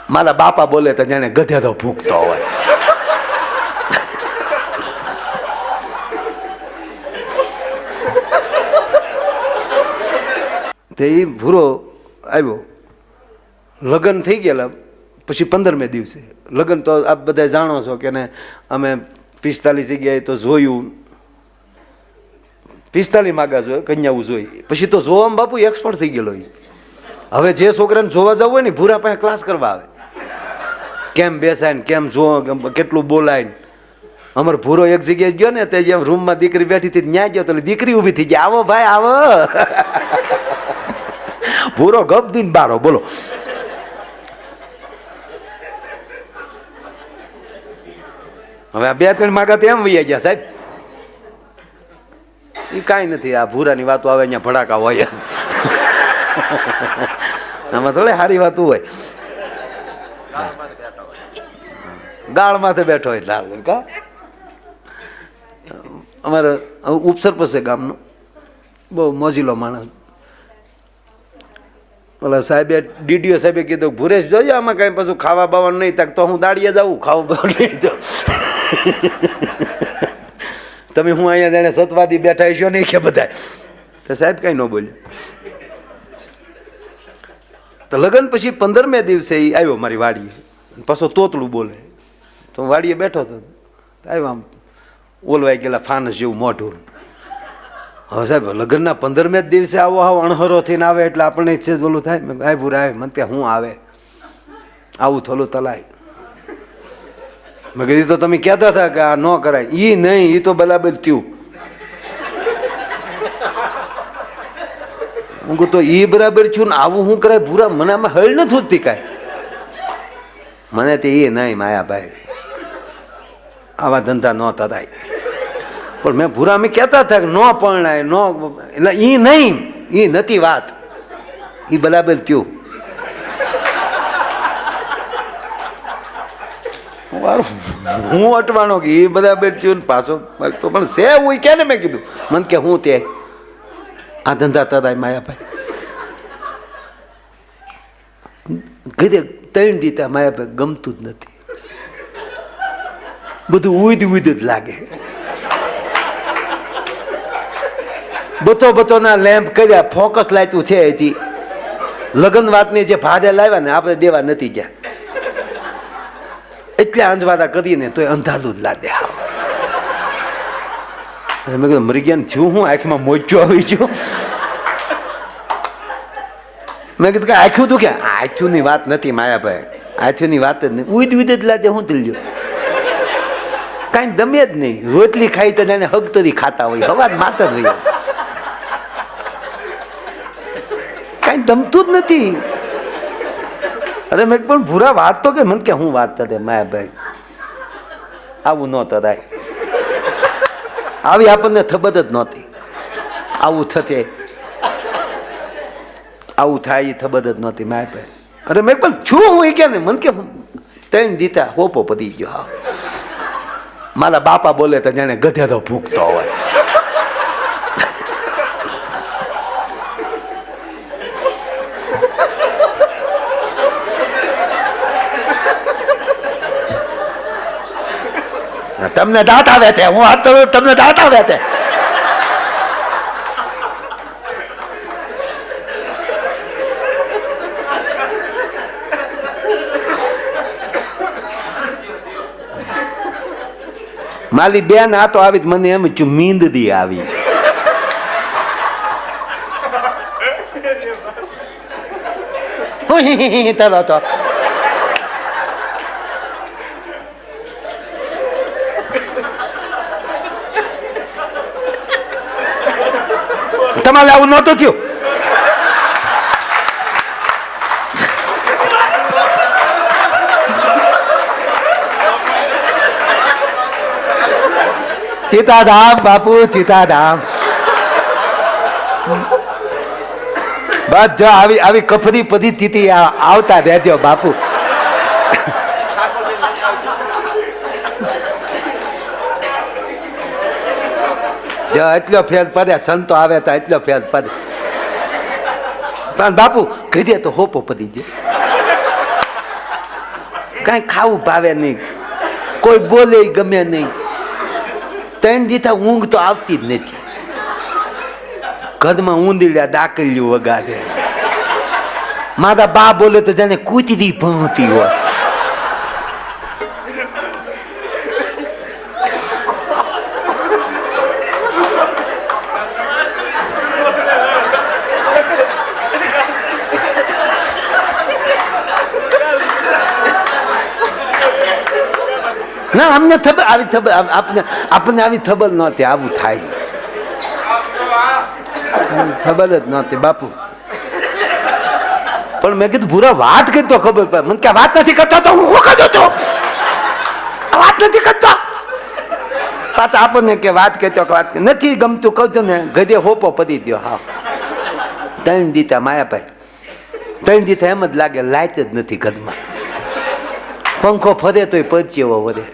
મારા બાપા બોલે તો જાણે ગધેડો ભૂખતો હોય. તે એ ભૂરો આવ્યો, લગ્ન થઈ ગયેલા પછી 15મે દિવસે લગ્ન. તો આપ બધા જાણો છો કે ને અમે 45 જગ્યાએ તો જોયું, 45 માગા જોઈએ, કન્યાઓ જોઈ. પછી તો જોવામાં બાપુ એક્સપર્ટ થઈ ગયેલો. હવે જે છોકરાને જોવા જવું હોય ને ભૂરા પાસે ક્લાસ કરવા આવે, કેમ બેસાય ને કેમ જો કેટલું બોલાય. અમારે ભૂરો એક જગ્યાએ ગયો ને તે જેમ રૂમમાં દીકરી બેઠી હતી ન્યા ગયો તો દીકરી ઊભી થઈ જાય, આવો ભાઈ આવો. ભૂરો ગપ દીન બારો બોલો. હવે આ 2-3 માગા તો એમ વૈયા ગયા સાહેબ. એ કાંઈ નથી, આ ભૂરાની વાતો આવે અહીંયા ભડાકા હોય. આમાં થોડી સારી વાતો હોય. ગાળ માથે બેઠો હોય લાલ કા. અમારે ઉપસરપંચ છે ગામનો, બહુ મોજીલો માણસ. ઓલા સાહેબે ડીડીઓ સાહેબે કીધું ભુરેશ જોઈએ આમાં કાંઈ પાછું ખાવા બાવાનું નહીં. તક તો હું દાડીએ જાઉં, ખાવા બાવાનું નહીં જાઉં. તમે હું અહીંયા જાણે સતવાદી બેઠા છો નહીં કે બધા. તો સાહેબ કાંઈ ન બોલ્યા. તો લગ્ન પછી 15મે દિવસે એ આવ્યો મારી વાડીએ, પાછો તોતલું બોલે. તો હું વાડીએ બેઠો હતો, આવ્યો આમ ઓલવાઈ ગયેલા ફાનસ જેવું મોઢું. હવે સાહેબ લગ્નના 15મે જ દિવસે આવો આવો અણહરો થઈને આવે એટલે આપણને છે બોલું થાય. મેં આય ભૂરા આવે મને ત્યાં હું આવે આવું થોલું તલાય. મેં કીધું તો તમે કહેતા હતા કે આ ન કરાય. એ નહીં, એ તો બરાબર થયું. હું કહું તો એ બરાબર થયું ને આવું શું કરાય ભૂરા? મને આમાં હળ નથી હોતી કાંઈ. મને તે એ નહીં માયાભાઈ, આવા ધંધા ન થાય. પણ મેં ભૂરા મેં કહેતા હતા કે ન પરણાય ન, એટલે એ નહીં, એ નથી વાત. એ બરાબર થયું. હું અટવાનો કે એ બરાબર થયું ને પાછો તો પણ છે હું કે ને. મેં કીધું મને કે હું તે આ ધંધા થતા માયાભાઈ. કીધે 3 દીતા માયાભાઈ ગમતું જ નથી, બધું ઉદ જ લાગે. બતો ના લેમ્પ કર્યા, ફોકસ લાગ્યું છે એથી. લગ્ન વાતની જે ભારે લાવ્યા ને આપણે દેવા નથી ગયા, એટલે અંજવાદા કરીને તો અંધાલું જ લાદે. મેં કીધું મરી ગયા થયું હું, આંખમાં મોચું આવી ગયું. મેં કીધું કે આંખ્યું તું કે આંખ્યું ની વાત નથી માયાભાઈ, આંખ્યું ની વાત જ નહીં, ઉદ જ લાદે. હું દિલ્યો કાંઈ દમે જ નહીં. રોટલી ખાઈ તો એને હગતરી ખાતા હોય, હવા માત જ હોય, કાંઈ દમતું જ નથી. અરે મેં પણ ભૂરા વાત તો કે મને કે હું વાત થતે માયાભાઈ, આવું ન થાય. આવી આપણને ખબર જ નહોતી આવું થશે, આવું થાય એ ખબર જ નહોતી માયાભાઈ. અરે મેં પણ છું હું એ કે ને મને કે 3 દીતા હોપો પતી ગયો. હા, મારા બાપા બોલે તો જાણે ગધેડો ભૂખતો હોય. તમને દાંત આવે છે, હું હાથ તો તમને દાંત આવે છે. મારી બેન આ તો આવી મને એમ છું મીંદદી આવી. ચાલો તો તમારે આવું નહોતું થયું. સીતાધામ બાપુ, સીતાધામ. બસ જો આવી આવી કફરી પરિસ્થિતિ આવતા રહેજો બાપુ. જો એટલો ફેર પડે, સંતો આવે તો એટલો ફેર પડે. પણ બાપુ કીધે તો હોપો પડી જાય. કાંઈ ખાવું ભાવે નહીં, કોઈ બોલે ગમે નહીં. 3 દીથા ઊંઘ તો આવતી જ નથી. ઘરમાં ઊંધીડ્યા દાખલ્યું વગાડે. મારા બા બોલે તો જાણે કૂતરી ભણતી હોય. ના અમને આપણને આવી ખબર નહોતી આવું થાય. ખબર જ નહોતી બાપુ. પણ મેં કીધું ભૂરા વાત કરી તો ખબર પડે. મને કે વાત નથી કરતો તો હું કરું છું, વાત નથી કરતો. પાછા આપણને કે વાત કરતો વાત નથી ગમતું કહું છું ને ગધે હોપો પડી દો. હા 3 દીધા માયાભાઈ, 3 દીધા એમ જ લાગે લાઈટ જ નથી ઘરમાં. પંખો ફરે તોય પરચેવો વધે.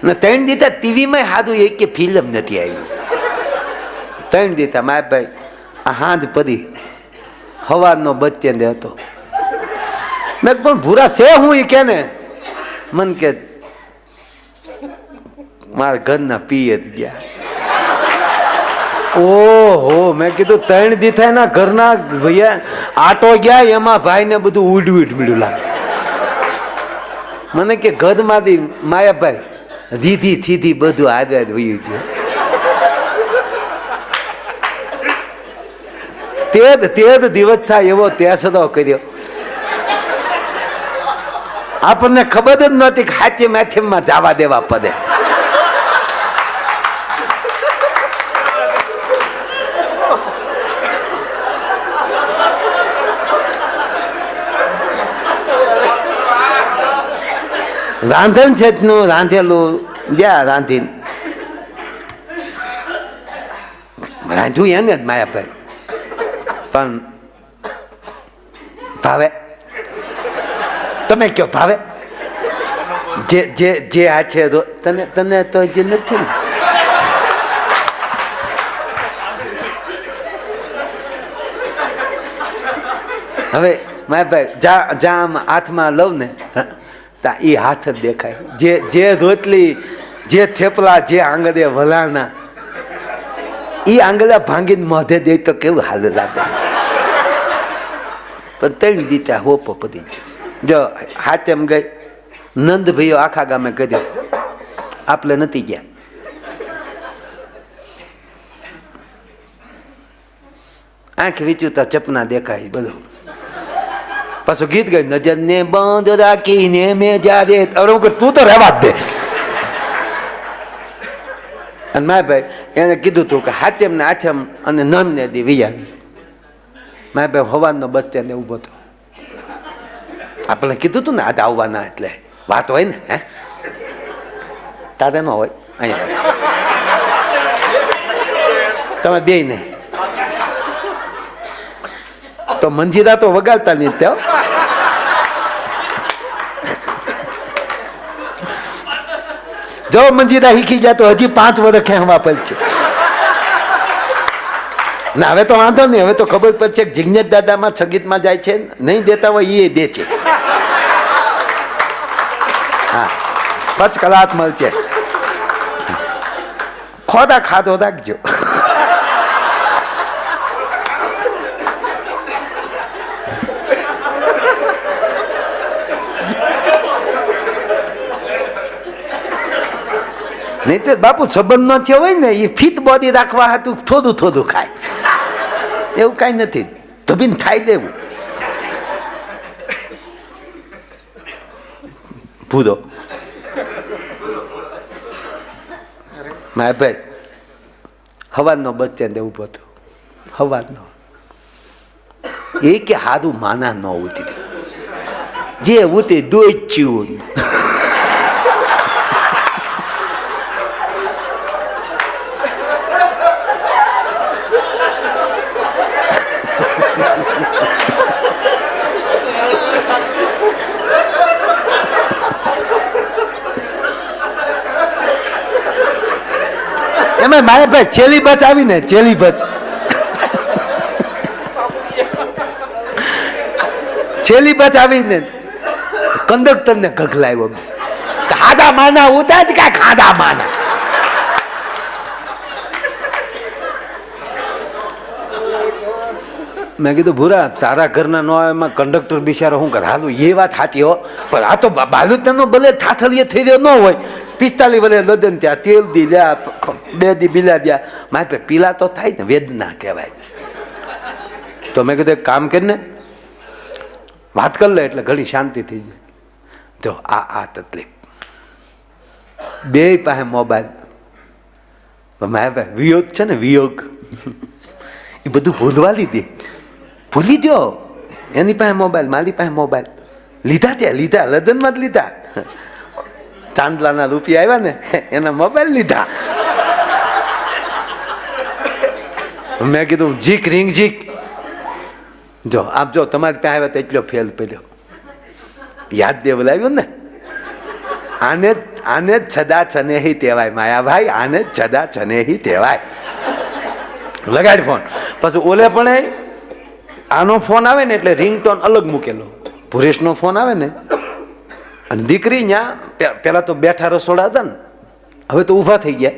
ને 3 દીધા ટીવીમાં સારું એક કે ફિલ્મ નથી આવી. 3 દીધા માય ભાઈ આ હાંજ પડી હવારનો બચ્ચે ને હતો. મેં પણ ભૂરા છે હું એ કે ને મન કે મારા ઘરના પીએ જ ગયા. ઓહો મેં કીધું 3 દીધા એના ઘરના ભૈયા આટો ગયા એમાં ભાઈ ને બધું ઉડવું મળ્યું લાગે. મને કે ઘરમાંથી માયાભાઈ રીધી સીધી બધું આદવાદ વયું ગયું. તે જ દિવસ થાય એવો તેસરો કર્યો. આપણને ખબર જ નહોતી કે હાચી મેથીમાં જવા દેવા પડે. રાંધણ છે નું રાંધેલું જ્યાં રાંધીને રાંધ્યું એને જ માયાભાઈ. પણ ભાવે તમે કયો ભાવે જે આ છે તને તો જે નથી. હવે માયાભાઈ જ્યાં હાથમાં લઉં ને તા એ હાથ જ દેખાય. જે રોટલી જે થેપલા જે આંગળે વલાણા એ આંગળા ભાંગીને મોઢે દે તો કેવું હાલ લાગે. પણ 3 દીચા હોપો પડી જો હાથ એમ ગઈ. નંદ ભાઈઓ આખા ગામે કર્યો, આપણે નથી ગયા. આંખ વિચુતા ચપના દેખાય બધું. પાછું ગીત ગઈ નજર ને બંધ રાખીને મેં જ્યારે તું તો રહેવા જ દે. અને મારા ભાઈ એને કીધું તું કે હાથેમ ને આથેમ અને નમ ને દી વિયાવી. મારા ભાઈ હવાનો બસ સ્ટેન્ડે ઊભો હતો. આપણે કીધું તું ને આજે આવવાના એટલે વાત હોય ને. હે તારે ન હોય અહીંયા તમે બે નહીં તો મંજીરા તો વગાડતા નહીં ત્યાં. જો મંજીરા શીખી જાય તો હજી 5 વર્ષ ખેંચવા પડશે. ના હવે તો વાંધો નહીં. હવે તો ખબર પડશે કે જિજ્ઞેશ દાદામાં સંગીતમાં જાય છે, નહીં દેતા હોય એ દે છે. હા 5 કલાક મળશે. ખોટા ખાધો રાખજો. નહીં તો બાપુ સંબંધ ન થયો હોય ને એ ફિટ બોડી રાખવા હતું થોડું ખાય. એવું કાંઈ નથી. ધબીને ખાઈ લેવું. ભૂરો મારા ભાઈ હવાનો બસ સ્ટેન્ડે ઊભો હતો. હવાનો એ કે હારું માના ન ઉતરી જે ઉતરી દોચ્યું. એમાં મારા ભાઈ છેલ્લી બચ આવી ને છેલ્લી બચ છેલ્લી બસ આવી ને કંડક્ટર ને ગગલાવ્યો, ખાધા માના ઉતાર કે ખાધા માના. મેં કીધું ભૂરા તારા ઘરના નો આવે એમાં કંડક્ટર બિચારો શું કરે? હાલું એ વાત સાચી હો, પણ આ તો બાલુતનો ભલે થાથલીએ થઈ રહ્યો ન હોય, 45 વલે લદન ત્યાં તેલ દી લ્યા, 2 દી બિલા દ્યા, મારે પીલા તો થાય ને, વેદના કહેવાય. તો મેં કીધું એક કામ કરીને વાત કરી લે એટલે ઘણી શાંતિ થઈ જાય. જો આ તકલીફ, બે પાસે મોબાઈલ, મારા પાસે વિયોગ છે ને, વિયોગ એ બધું ભૂલવા લીધી, ભૂલી દો. એની પાસે મોબાઈલ, મારી પાસે મોબાઈલ, લીધા ત્યાં લીધા, લદનમાં જ લીધા. ચાંદલાના રૂપિયા આવ્યા ને એના મોબાઈલ લીધા. મેં કીધું જીક રિંગ જીક, જો આપ જો તમારી પાસે આવ્યા તો એટલો ફેલ પડ્યો. યાદ દેવલાવ્યું ને, આને જ છદા છનેહી કહેવાય માયાભાઈ, આને જ છદા છનેહી કહેવાય. લગાડ ફોન. પછી ઓલે પણ આનો ફોન આવે ને એટલે રિંગટોન અલગ મૂકેલો, ભુરેશનો ફોન આવે ને, અને દીકરી ત્યાં પેલા તો બેઠા રસોડા હતા ને, હવે તો ઊભા થઈ ગયા.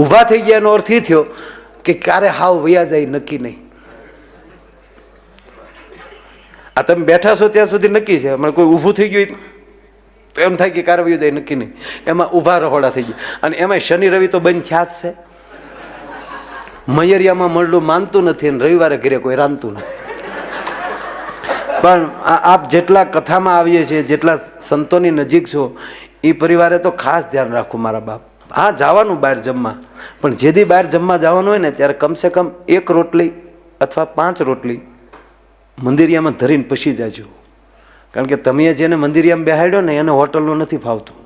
ઊભા થઈ ગયા એનો અર્થ એ થયો કે ક્યારે હાવ વયા જાય નક્કી નહીં. આ તમે બેઠા છો ત્યાં સુધી નક્કી છે, હમણાં કોઈ ઊભું થઈ ગયું તો એમ થાય કે ક્યારે વયું જાય નક્કી નહીં. એમાં ઊભા રહોડા થઈ ગયા, અને એમાં શનિ રવિ તો બંધ થયા જ છે. મયરિયામાં મળલું માનતું નથી અને રવિવારે ઘરે કોઈ રાંધતું નથી. પણ આપ જેટલા કથામાં આવીએ છીએ, જેટલા સંતોની નજીક છો, એ પરિવારે તો ખાસ ધ્યાન રાખવું મારા બાપ. હા, જવાનું બહાર જમવા, પણ જેથી બહાર જમવા જવાનું હોય ને ત્યારે કમસે કમ 1 રોટલી અથવા 5 રોટલી મંદિરિયામાં ધરીને પછી જાજો. કારણ કે તમે જેને મંદિરિયામાં બેહાડ્યો ને એને હોટલનું નથી ફાવતું.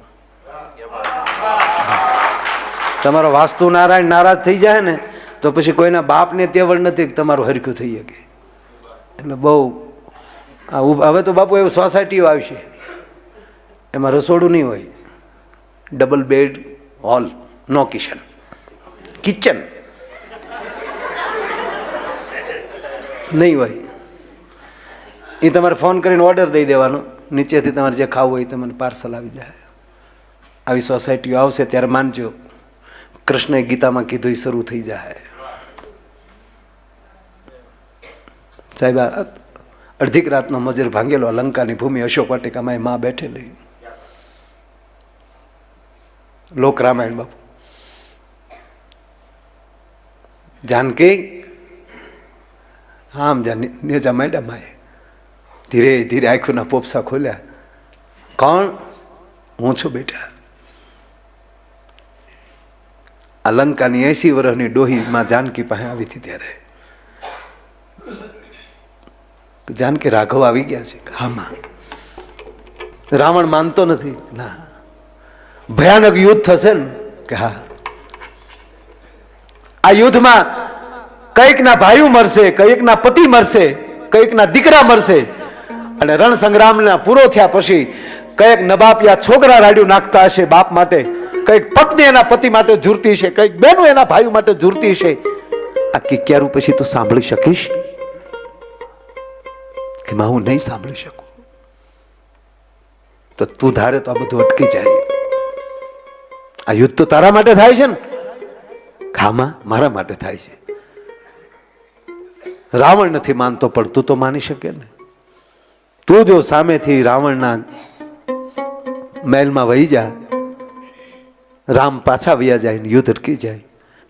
તમારો વાસ્તુ નારાયણ નારાજ થઈ જાય ને તો પછી કોઈના બાપને તેવડ નથી તમારું હરખ્યું થઈ શકે. એટલે બહુ હવે તો બાપુ એવું સોસાયટીઓ આવશે, એમાં રસોડું નહીં હોય, ડબલ બેડ, હોલ, નો કિચન, કિચન નહીં હોય. એ તમારે ફોન કરીને ઓર્ડર દઈ દેવાનો, નીચેથી તમારે જે ખાવું હોય તમને પાર્સલ આવી જાય. આવી સોસાયટીઓ આવશે ત્યારે માનજો કૃષ્ણએ ગીતામાં કીધું એ શરૂ થઈ જાય. સાહેબ અડધીક રાતનો મજર ભાંગેલો લંકાની ભૂમિ અશોક વાટિકામાં એ માં બેઠેલી. લોક રામાયણ બાપુ. જાનકી આમ નેજા માંડ્યા માએ, ધીરે ધીરે આંખોના પોપસા ખોલ્યા. કોણ? હું છું બેટા. આ લંકાની 80 વર્ષની ડોહી માં જાનકી પાસે આવી હતી ત્યારે જાનકી રાઘવ આવી ગયા છે. હા માં. રાવણ માનતો નથી. ના, ભયાનક યુદ્ધ થશે ને કે હા. આ યુદ્ધમાં કઈક ના ભાઈઓ મરશે, કઈક ના પતિ મરશે, કઈક ના દીકરા મરશે. અને રણ સંગ્રામના પૂરો થયા પછી કઈક નબાપિયા છોકરા રાડ્યું નાખતા હશે બાપ માટે, કઈક પત્ની એના પતિ માટે ઝૂરતી છે, કઈક બહેનો એના ભાઈઓ માટે ઝૂરતી છે. આ કિક્યારું પછી તું સાંભળી શકીશ? કે માં હું નહીં સાંભળી શકું. તો તું ધારે તો આ બધું અટકી જાય. આ યુદ્ધ તો તારા માટે થાય છે ને? ખામાં મારા માટે થાય છે. રાવણ નથી માનતો પણ તું તો માની શકે ને. તું જો સામેથી રાવણના મહેલમાં વહી જા, રામ પાછા વયા જાય ને યુદ્ધ અટકી જાય,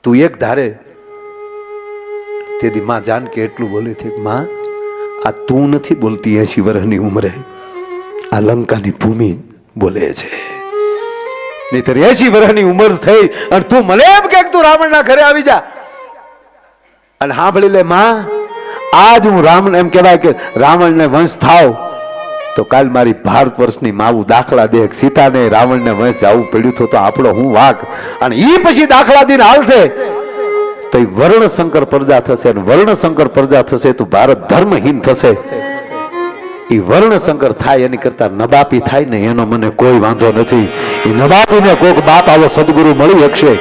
તું એક ધારે. તેથી માં જાનકી એટલું બોલી હતી, માં આ તું નથી બોલતી 80 વર્ષની ઉંમરે, આ લંકાની ભૂમિ બોલે છે. નહીતર 80 વર્ષની ઉંમર થઈ અને તું મને એમ કે તું રાવણના ઘરે આવી જા. અને સાંભળી લે માં, આજ હું રામ એમ કહેવાય કે રાવણને વંશ થાવ તો કાલ મારી ભારત વર્ષની માવું દાખલા દે. સીતાને રાવણને વંશ જવું પડ્યું તો આપણો હું વાક. અને એ પછી દાખલા દઈને હાલશે તો એ વર્ણશંકર પ્રજા થશે, અને વર્ણશંકર પ્રજા થશે તો ભારત ધર્મહીન થશે. એ વર્ણશંકર થાય એની કરતા નબાપી થાય ને એનો મને કોઈ વાંધો નથી. એ નબાપીને કોઈક બાપ આવો સદગુરુ મળી શકશે.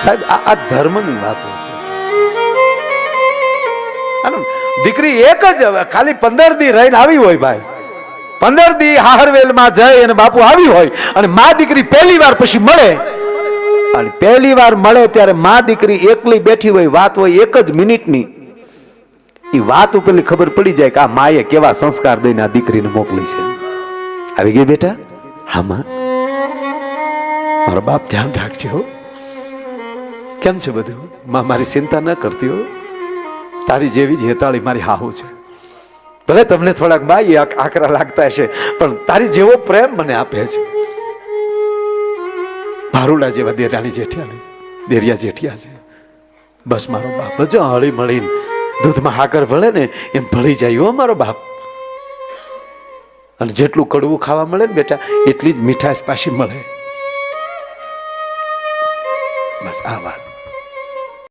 સાહેબ આ ધર્મની વાતો છે. અને દીકરી એક જ ખાલી 15 દી રહીને આવી હોય ભાઈ, 15 દી હાહરવેલમાં જઈ અને બાપુ આવી હોય અને મા દીકરી પહેલી વાર પછી મળે, અને પહેલી વાર મળે ત્યારે મા દીકરી એકલી બેઠી હોય, વાત હોય 1 જ મિનિટની, એ વાત ઉપરની ખબર પડી જાય કે આ માએ કેવા સંસ્કાર દઈને આ દીકરીને મોકલી છે. આવી ગઈ બેટા? હા માં. મારો બાપ ધ્યાન રાખજે હો. કેમ છે બધું? માં મારી ચિંતા ન કરતી હો, તારી જેવી જ હેતાળી મારી હાહુ છે. ભલે તમને થોડાક બાઈ આકરા લાગતા હશે, પણ તારી જેવો પ્રેમ મને આપે છે. ભારુડા જેવા દેરાની દેરિયા જેઠિયા છે. બસ મારો બાપ જો હળી મળીને દૂધમાં હાકર ભળે ને એમ ભળી જાય હો મારો બાપ. અને જેટલું કડવું ખાવા મળે ને બેટા, એટલી જ મીઠાશ પાછી મળે. બસ આ વાત.